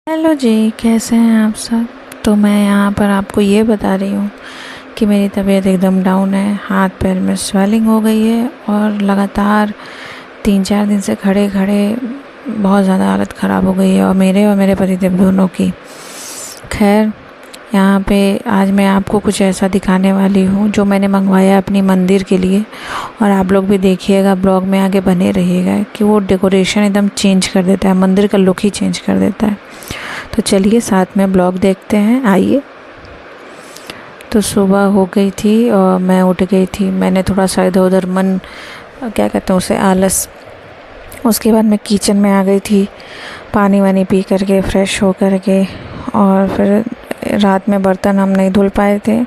Hello जी, कैसे हैं आप सब। तो मैं यहाँ पर आपको ये बता रही हूँ कि मेरी तबीयत एकदम डाउन है। हाथ पैर में स्वेलिंग हो गई है और लगातार 3-4 दिन से खड़े खड़े बहुत ज़्यादा हालत ख़राब हो गई है, और मेरे पतिदेव दोनों की। खैर, यहाँ पे आज मैं आपको कुछ ऐसा दिखाने वाली हूँ जो मैंने मंगवाया अपनी मंदिर के लिए, और आप लोग भी देखिएगा, ब्लॉग में आगे बने रहिएगा कि वो डेकोरेशन एकदम चेंज कर देता है, मंदिर का लुक ही चेंज कर देता है। तो चलिए साथ में ब्लॉग देखते हैं, आइए। तो सुबह हो गई थी और मैं उठ गई थी। मैंने थोड़ा सा इधर उधर क्या कहते हैं उसे, आलस। उसके बाद मैं किचन में आ गई थी, पानी वानी पी करके फ्रेश हो करके। और फिर रात में बर्तन हम नहीं धुल पाए थे,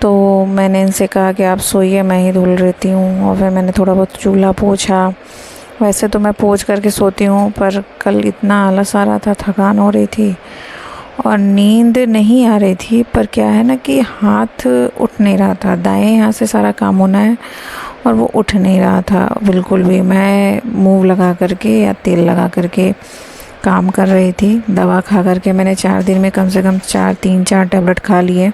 तो मैंने इनसे कहा कि आप सोइए, मैं ही धुल लेती हूँ। और फिर मैंने थोड़ा बहुत चूल्हा पोंछा। वैसे तो मैं पोंछ करके सोती हूँ, पर कल इतना आलस आ रहा था, थकान हो रही थी और नींद नहीं आ रही थी। पर क्या है ना कि हाथ उठ नहीं रहा था, दाएं हाथ से सारा काम होना है और वो उठ नहीं रहा था बिल्कुल भी। मैं मूव लगा करके या तेल लगा करके काम कर रही थी। दवा खा करके मैंने 4 दिन में कम से कम 3-4 टैबलेट खा लिए।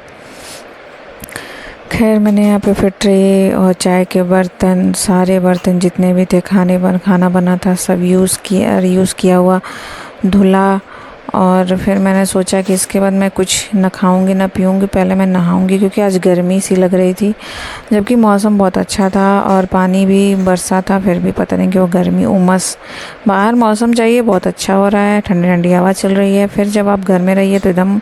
खैर, मैंने यहाँ पे फिर ट्रे और चाय के बर्तन, सारे बर्तन जितने भी थे, खाना बना था, सब रीयूज़ किया हुआ धुला। और फिर मैंने सोचा कि इसके बाद मैं कुछ न खाऊंगी न पीऊंगी, पहले मैं नहाऊंगी, क्योंकि आज गर्मी सी लग रही थी। जबकि मौसम बहुत अच्छा था और पानी भी बरसा था, फिर भी पता नहीं क्यों गर्मी, उमस। बाहर मौसम चाहिए बहुत अच्छा हो रहा है, ठंडी ठंडी हवा चल रही है, फिर जब आप घर में रहिए तो एकदम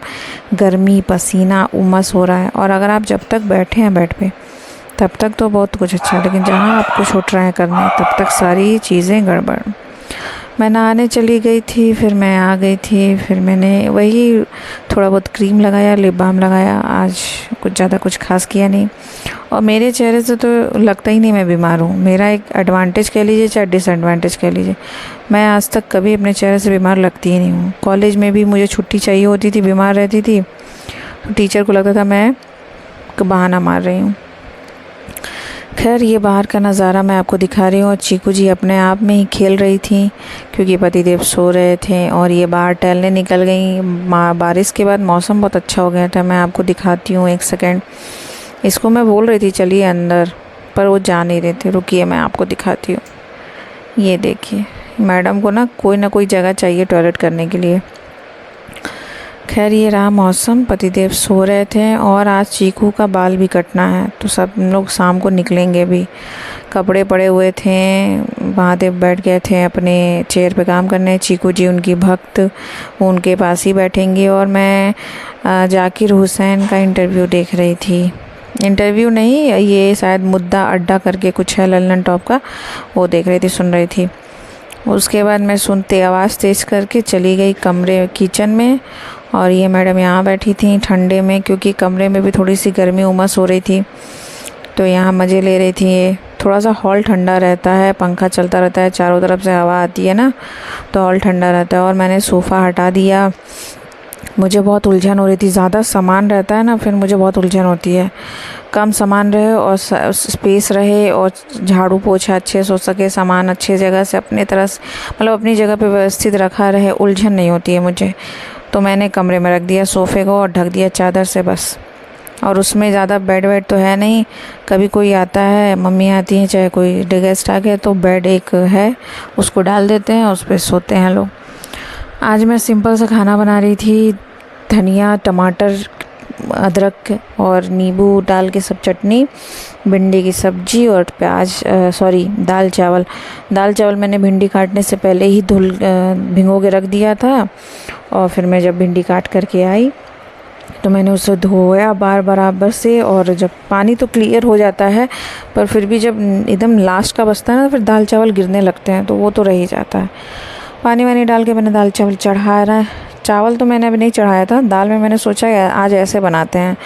गर्मी, पसीना, उमस हो रहा है। और अगर आप जब तक बैठे हैं बेड पे तब तक तो बहुत कुछ अच्छा है, लेकिन जहाँ आप कुछ उठ रहे हैं करने, तब तक सारी चीज़ें गड़बड़। मैं नहाने चली गई थी, फिर मैं आ गई थी। फिर मैंने वही थोड़ा बहुत क्रीम लगाया, लिप बाम लगाया। आज कुछ ज़्यादा कुछ खास किया नहीं, और मेरे चेहरे से तो लगता ही नहीं मैं बीमार हूँ। मेरा एक एडवांटेज कह लीजिए चाहे डिसएडवांटेज कह लीजिए, मैं आज तक कभी अपने चेहरे से बीमार लगती ही नहीं हूँ। कॉलेज में भी मुझे छुट्टी चाहिए होती थी, बीमार रहती थी, तो टीचर को लगता था मैं बहाना मार रही हूँ। खैर, ये बाहर का नज़ारा मैं आपको दिखा रही हूँ, और चीकू जी अपने आप में ही खेल रही थी क्योंकि पतिदेव सो रहे थे, और ये बाहर टहलने निकल गई। बारिश के बाद मौसम बहुत अच्छा हो गया था। मैं आपको दिखाती हूँ, एक सेकेंड। इसको मैं बोल रही थी चलिए अंदर, पर वो जा नहीं रहे थे। रुकिए, मैं आपको दिखाती हूँ। ये देखिए, मैडम को ना कोई जगह चाहिए टॉयलेट करने के लिए। खैर, ये रहा मौसम। पतिदेव सो रहे थे, और आज चीकू का बाल भी कटना है, तो सब लोग शाम को निकलेंगे भी। कपड़े पड़े हुए थे, महादेव बैठ गए थे अपने चेयर पे काम करने। चीकू जी उनकी भक्त, वो उनके पास ही बैठेंगे। और मैं जाकिर हुसैन का इंटरव्यू देख रही थी। इंटरव्यू नहीं, ये शायद मुद्दा अड्डा करके कुछ है लल्लन टॉप का, वो देख रही थी, सुन रही थी। उसके बाद मैं सुनते आवाज़ तेज़ करके चली गई किचन में। और ये मैडम यहाँ बैठी थी ठंडे में, क्योंकि कमरे में भी थोड़ी सी गर्मी, उमस हो रही थी, तो यहाँ मज़े ले रही थी। ये थोड़ा सा हॉल ठंडा रहता है, पंखा चलता रहता है, चारों तरफ से हवा आती है ना, तो हॉल ठंडा रहता है। और मैंने सोफ़ा हटा दिया। मुझे बहुत उलझन हो रही थी, ज़्यादा सामान रहता है ना, फिर मुझे बहुत उलझन होती है। कम सामान रहे और स्पेस रहे, और झाड़ू पोछा अच्छे से हो सके, सामान अच्छे जगह से अपनी तरह से, मतलब अपनी जगह पे व्यवस्थित रखा रहे, उलझन नहीं होती है मुझे। तो मैंने कमरे में रख दिया सोफ़े को और ढक दिया चादर से बस। और उसमें ज़्यादा बेड वेड तो है नहीं, कभी कोई आता है, मम्मी आती हैं, चाहे कोई गेस्ट आ गए, तो बेड एक है, उसको डाल देते हैं, उस पर सोते हैं लोग। आज मैं सिंपल सा खाना बना रही थी, धनिया, टमाटर, अदरक और नींबू डाल के सब चटनी, भिंडी की सब्जी और दाल चावल मैंने भिंडी काटने से पहले ही भिगो के रख दिया था। और फिर मैं जब भिंडी काट करके आई तो मैंने उसे धोया बराबर से, और जब पानी तो क्लियर हो जाता है, पर फिर भी जब एकदम लास्ट का बचता है ना, फिर दाल चावल गिरने लगते हैं, तो वो तो रह ही जाता है। पानी वानी डाल के मैंने दाल चावल चढ़ा रहा है। चावल तो मैंने अभी नहीं चढ़ाया था, दाल में मैंने सोचा आज ऐसे बनाते हैं।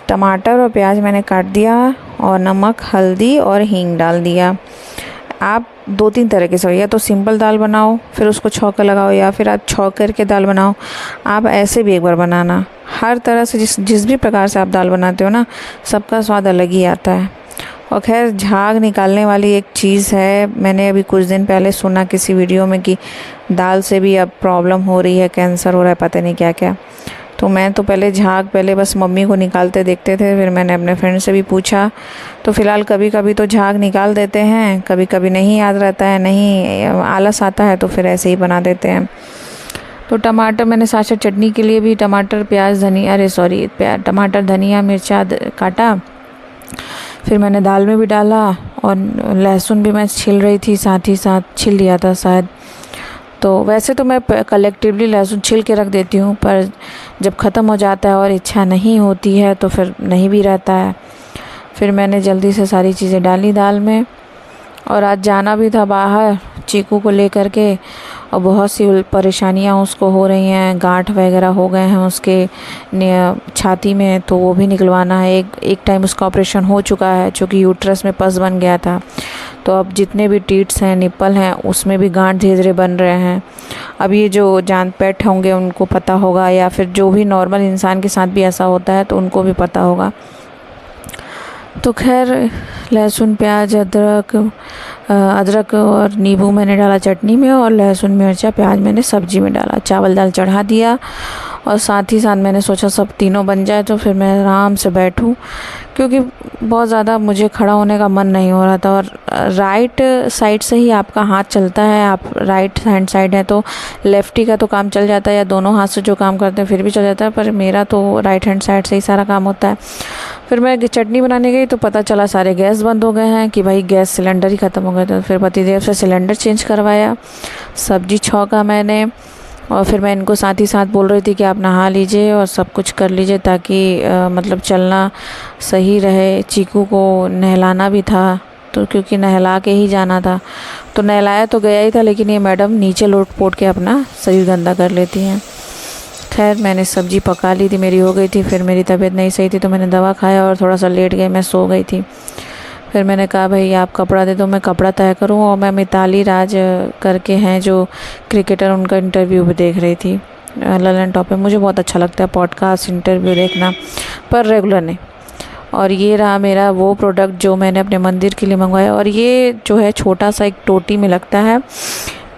टमाटर और प्याज मैंने काट दिया, और नमक, हल्दी और हींग डाल दिया। आप 2-3 तरीके से, या तो सिंपल दाल बनाओ फिर उसको छौंका लगाओ, या फिर आप छौंक करके दाल बनाओ। आप ऐसे भी एक बार बनाना। हर तरह से जिस भी प्रकार से आप दाल बनाते हो ना, सबका स्वाद अलग ही आता है। और खैर झाग निकालने वाली एक चीज़ है, मैंने अभी कुछ दिन पहले सुना किसी वीडियो में कि दाल से भी अब प्रॉब्लम हो रही है, कैंसर हो रहा है, पता नहीं क्या क्या। तो मैं तो पहले बस मम्मी को निकालते देखते थे, फिर मैंने अपने फ्रेंड से भी पूछा। तो फ़िलहाल कभी कभी तो झाग निकाल देते हैं, कभी कभी नहीं याद रहता है, नहीं आलस आता है तो फिर ऐसे ही बना देते हैं। तो टमाटर मैंने साथ साथ चटनी के लिए भी टमाटर प्याज टमाटर धनिया मिर्चा काटा, फिर मैंने दाल में भी डाला, और लहसुन भी मैं छील रही थी, साथ ही साथ छील लिया था शायद। तो वैसे तो मैं कलेक्टिवली लहसुन छील के रख देती हूँ, पर जब ख़त्म हो जाता है और इच्छा नहीं होती है तो फिर नहीं भी रहता है। फिर मैंने जल्दी से सारी चीज़ें डाली दाल में, और आज जाना भी था बाहर चीकू को लेकर के, और बहुत सी परेशानियाँ उसको हो रही हैं, गांठ वगैरह हो गए हैं उसके छाती में, तो वो भी निकलवाना है। एक टाइम उसका ऑपरेशन हो चुका है, क्योंकि यूट्रस में पस बन गया था। तो अब जितने भी टीट्स हैं, निप्पल हैं, उसमें भी गांठ धीरे धीरे बन रहे हैं। अब ये जो जान पेट होंगे उनको पता होगा, या फिर जो भी नॉर्मल इंसान के साथ भी ऐसा होता है तो उनको भी पता होगा। तो खैर लहसुन प्याज अदरक और नींबू मैंने डाला चटनी में, और लहसुन मिर्चा प्याज मैंने सब्जी में डाला। चावल दाल चढ़ा दिया, और साथ ही साथ मैंने सोचा सब तीनों बन जाए तो फिर मैं आराम से बैठूं, क्योंकि बहुत ज़्यादा मुझे खड़ा होने का मन नहीं हो रहा था। और राइट साइड से ही आपका हाथ चलता है, आप राइट हैंड साइड है तो लेफ्टी का तो काम चल जाता है, या दोनों हाथ से जो काम करते हैं फिर भी चल जाता है, पर मेरा तो राइट हैंड साइड से ही सारा काम होता है। फिर मैं चटनी बनाने गई तो पता चला सारे गैस बंद हो गए हैं, कि भाई गैस सिलेंडर ही ख़त्म हो गए थे। फिर पतिदेव से सिलेंडर चेंज करवाया, सब्जी छौंका मैंने, और फिर मैं इनको साथ ही साथ बोल रही थी कि आप नहा लीजिए और सब कुछ कर लीजिए, ताकि मतलब चलना सही रहे। चीकू को नहलाना भी था, तो क्योंकि नहला के ही जाना था, तो नहलाया तो गया ही था, लेकिन ये मैडम नीचे लोट पोट के अपना शरीर गंदा कर लेती हैं। खैर मैंने सब्ज़ी पका ली थी, मेरी हो गई थी। फिर मेरी तबीयत नहीं सही थी तो मैंने दवा खाया और थोड़ा सा लेट गई, मैं सो गई थी। फिर मैंने कहा भाई आप कपड़ा दे दो, मैं कपड़ा तय करूँ। और मैं मिताली राज करके हैं जो क्रिकेटर, उनका इंटरव्यू भी देख रही थी ललन टॉप पे। मुझे बहुत अच्छा लगता है पॉडकास्ट इंटरव्यू देखना, पर रेगुलर नहीं। और ये रहा मेरा वो प्रोडक्ट जो मैंने अपने मंदिर के लिए मंगवाया। और ये जो है छोटा सा एक टोटी में लगता है,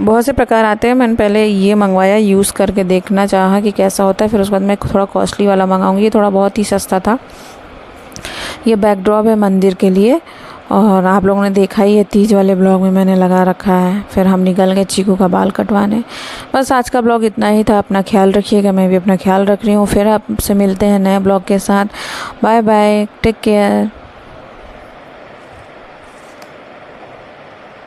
बहुत से प्रकार आते हैं। मैंने पहले ये मंगवाया, यूज़ करके देखना चाहा कि कैसा होता है, फिर उसके बाद मैं थोड़ा कॉस्टली वाला मंगाऊंगी। ये थोड़ा बहुत ही सस्ता था। ये बैकड्रॉप है मंदिर के लिए, और आप लोगों ने देखा ही है तीज वाले ब्लॉग में मैंने लगा रखा है। फिर हम निकल गए चीकू का बाल कटवाने। बस आज का ब्लॉग इतना ही था। अपना ख्याल रखिएगा, मैं भी अपना ख्याल रख रही हूँ। फिर आपसे मिलते हैं नए ब्लॉग के साथ। Bye bye, take care.